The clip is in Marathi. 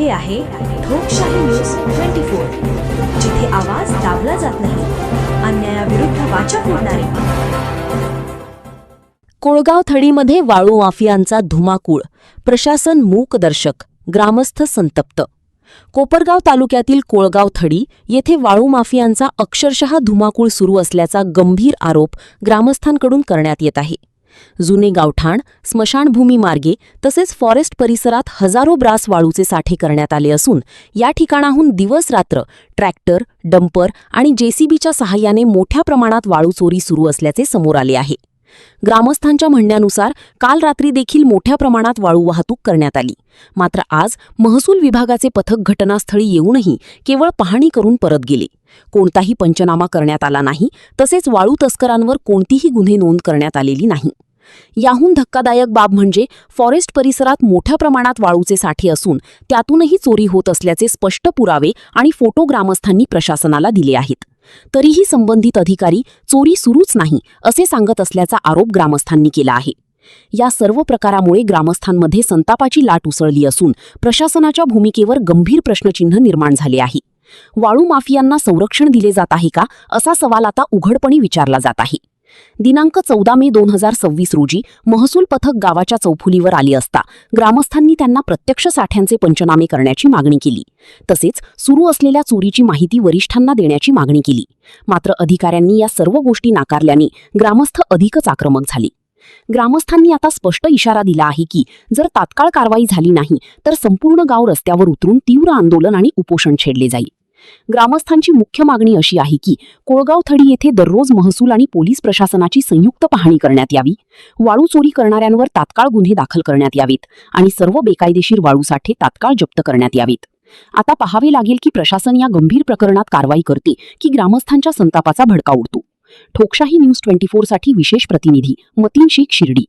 हे आहे ठोकशाही न्यूज 24, जिथे आवाज दाबला जात नाही, अन्यायाविरुद्ध वाचा फोडणारे. कोळगाव थडीमध्ये वाळू माफियांचा धुमाकूळ, प्रशासन मूकदर्शक, ग्रामस्थ संतप्त. कोपरगाव तालुक्यातील कोळगाव थडी येथे वाळू माफियांचा अक्षरशः धुमाकूळ सुरू असल्याचा गंभीर आरोप ग्रामस्थांकडून करण्यात येत आहे. जुने गावठाण, स्मशानभूमी मार्गे तसेच फॉरेस्ट परिसरात हजारो ब्रास वाळूचे साठे करण्यात आले असून या ठिकाणाहून दिवस-रात्र ट्रॅक्टर, डंपर आणि जेसीबीच्या सहाय्याने मोठ्या प्रमाणात वाळू चोरी सुरू असल्याचे समोर आले आहे. ग्रामस्थांच्या म्हणण्यानुसार काल रात्री देखील मोठ्या प्रमाणात वाळू वाहतूक करण्यात आली. मात्र आज महसूल विभागाचे पथक घटनास्थळी येऊनही केवळ पाहणी करून परत गेले. कोणताही पंचनामा करण्यात आला नाही, तसेच वाळू तस्करांवर कोणतीही गुन्हे नोंद करण्यात आलेली नाही. याहून धक्कादायक बाब म्हणजे फॉरेस्ट परिसरात मोठ्या प्रमाणात वाळूचे साठे असून त्यातूनही चोरी होत असल्याचे स्पष्ट पुरावे आणि फोटो ग्रामस्थांनी प्रशासनाला दिले आहेत. तरीही संबंधित अधिकारी चोरी सुरूच नाही असे सांगत असल्याचा आरोप ग्रामस्थांनी केला आहे. या सर्व प्रकारामुळे ग्रामस्थांमध्ये संतापाची लाट उसळली असून प्रशासनाच्या भूमिकेवर गंभीर प्रश्नचिन्ह निर्माण झाले आहे. वाळू माफियांना संरक्षण दिले जात आहे का, असा सवाल आता उघडपणे विचारला जात आहे. दिनांक 14 मे 2026 रोजी महसूल पथक गावाच्या चौफुलीवर आले असता ग्रामस्थांनी त्यांना प्रत्यक्ष साठ्यांचे पंचनामे करण्याची मागणी केली. तसेच सुरू असलेल्या चोरीची माहिती वरिष्ठांना देण्याची मागणी केली. मात्र अधिकाऱ्यांनी या सर्व गोष्टी नाकारल्याने ग्रामस्थ अधिकच आक्रमक झाले. ग्रामस्थांनी आता स्पष्ट इशारा दिला आहे की जर तात्काळ कारवाई झाली नाही तर संपूर्ण गाव रस्त्यावर उतरून तीव्र आंदोलन आणि उपोषण छेडले जाईल. ग्रामस्थांची मुख्य मागणी अशी आहे की कोळगाव थडी येथे दररोज महसूल आणि पोलीस प्रशासनाची संयुक्त पाहणी करण्यात यावी, वाळू चोरी करणाऱ्यांवर तात्काळ गुन्हे दाखल करण्यात यावेत आणि सर्व बेकायदेशीर वाळू साठे तात्काळ जप्त करण्यात यावेत. आता पाहावे लागेल की प्रशासन या गंभीर प्रकरणात कारवाई करते की ग्रामस्थांच्या संतापाचा भडका उडतो. ठोकशाही न्यूज 24 साठी विशेष प्रतिनिधी मतीन शेख, शिर्डी.